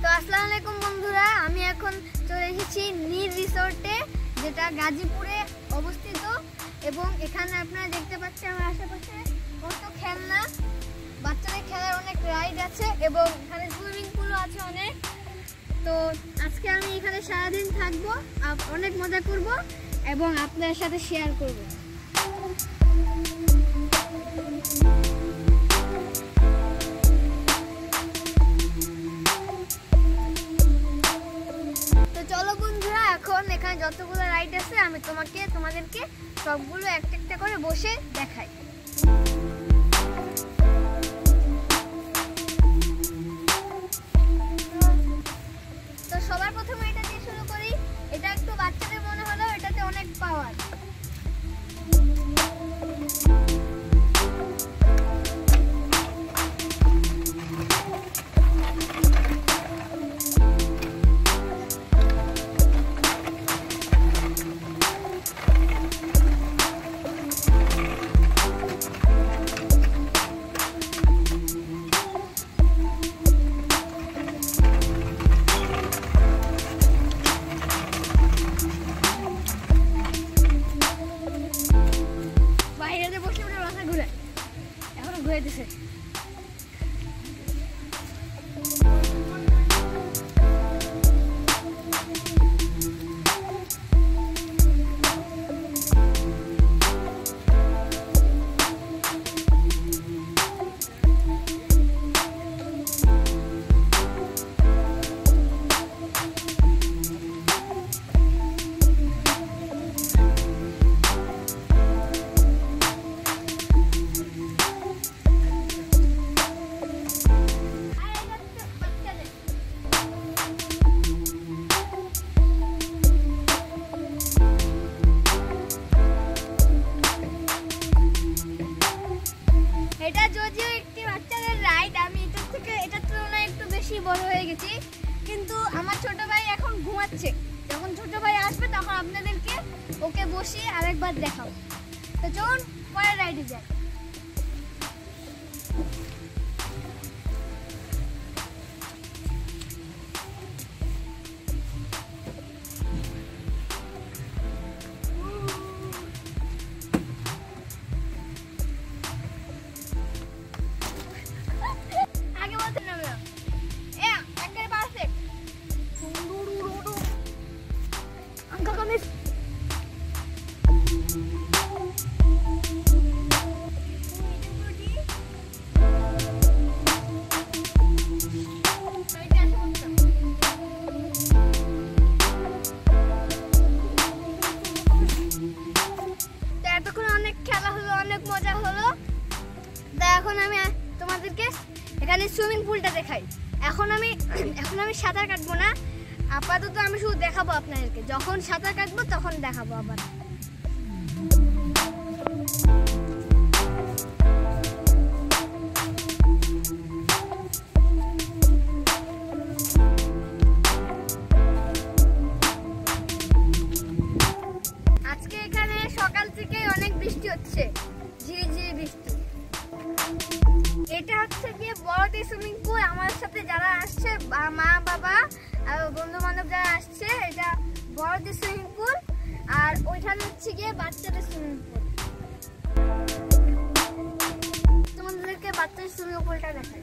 তো আসসালামু আলাইকুম বন্ধুরা, আমি এখন চলে এসেছি নীর রিসোর্টে, যেটা গাজীপুরে অবস্থিত। এবং এখানে আপনারা দেখতে পাচ্ছেন আমার আশেপাশে কত খেলনা, বাচ্চাদের খেলার অনেক রাইড আছে এবং এখানে সুইমিং পুলও আছে অনেক। তো আজকে আমি এখানে সারাদিন থাকবো, অনেক মজা করব এবং আপনাদের সাথে শেয়ার করব। তো চলো বন্ধুরা, এখন এখানে যতগুলো রাইড আছে আমি তোমাদেরকে সবগুলো একটা একটা করে বসে দেখাই। তো সবার প্রথমে এটা দিয়ে শুরু করি। এটা একটু বাচ্চাদের মনে হলো, এটাতে অনেক পাওয়ার। ঘুরে দিছে। এটা যদিও একটি বাচ্চাদের রাইড, আমি এটার তুলনায় একটু বেশি বড় হয়ে গেছি, কিন্তু আমার ছোট ভাই এখন ঘুমাচ্ছে। যখন ছোট ভাই আসবে তখন আপনাদেরকে ওকে বসিয়ে আরেকবার দেখাবো। তো চলুন পরের রাইডে যাই। অনেক মজা হলো। তা এখন আমি তোমাদেরকে এখানে সুইমিং পুলটা দেখাই। এখন আমি সাঁতার কাটবো না, আপাতত আমি শুধু দেখাবো আপনাদেরকে। যখন সাঁতার কাটবো তখন দেখাবো আবার। আজকে এখানে সকাল থেকে অনেক বৃষ্টি হচ্ছে, ঝিরিঝিরি বৃষ্টি। এটা হচ্ছে গিয়ে বড়দের সুইমিং পুল। আমার সাথে যারা আসছে, মা বাবা আর বন্ধু বান্ধব যারা আসছে, এটা বড়দের সুইমিং পুল। আর ওইখানে হচ্ছে গিয়ে বাচ্চাদের সুইমিং পুল। তোমাদেরকে বাচ্চাদের সুইমিং পুলটা দেখাই।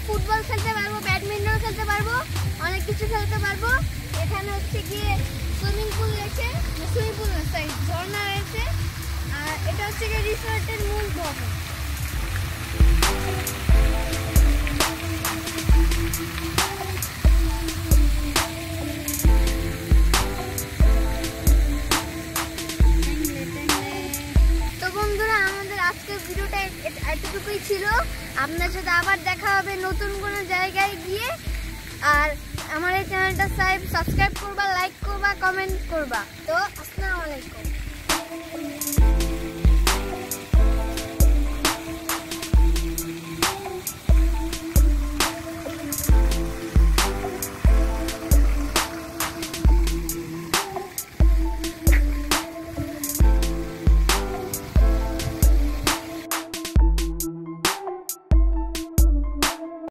ফুটবল খেলতে পারবো, ব্যাডমিন্টন খেলতে পারবো, অনেক কিছু খেলতে পারবো। এখানে হচ্ছে গিয়ে সুইমিং পুল রয়েছে, সুইমিং পুল না সরি ঝর্ণা রয়েছে। আর এটা হচ্ছে গিয়ে রিসোর্টের মূল ভবন। তো বন্ধুরা, আমাদের আজকের ভিডিওটা এতটুকুই ছিল। আপনার সাথে আবার দেখা হবে নতুন কোনো জায়গায় গিয়ে। আর আমার এই চ্যানেলটা সাবস্ক্রাইব করবা, লাইক করবা, কমেন্ট করবা। তো আসসালামু আলাইকুম।